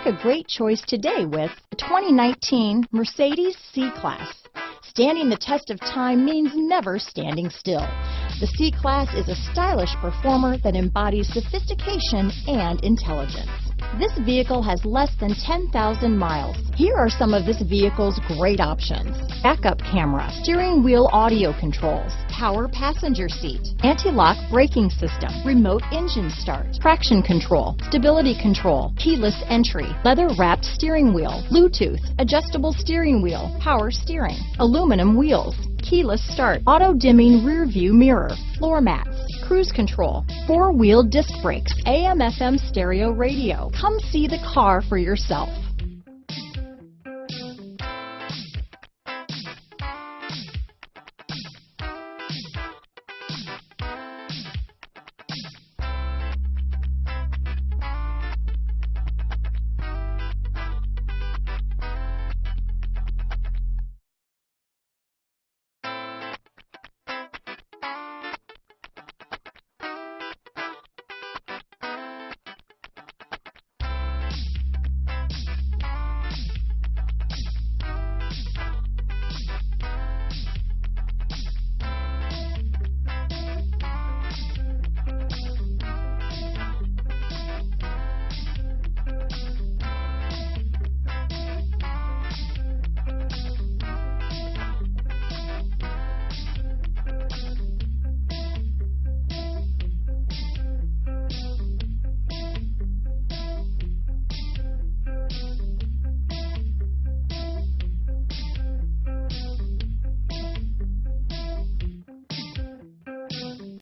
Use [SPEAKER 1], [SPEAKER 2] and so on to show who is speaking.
[SPEAKER 1] a great choice today with the 2019 Mercedes C-Class. Standing the test of time means never standing still. The C-Class is a stylish performer that embodies sophistication and intelligence. This vehicle has less than 10,000 miles. Here are some of this vehicle's great options: backup camera, steering wheel audio controls, power passenger seat, anti-lock braking system, remote engine start, traction control, stability control, keyless entry, leather-wrapped steering wheel, Bluetooth, adjustable steering wheel, power steering, aluminum wheels, keyless start, auto-dimming rear view mirror, floor mats, cruise control, four-wheel disc brakes, AM/FM stereo radio. Come see the car for yourself.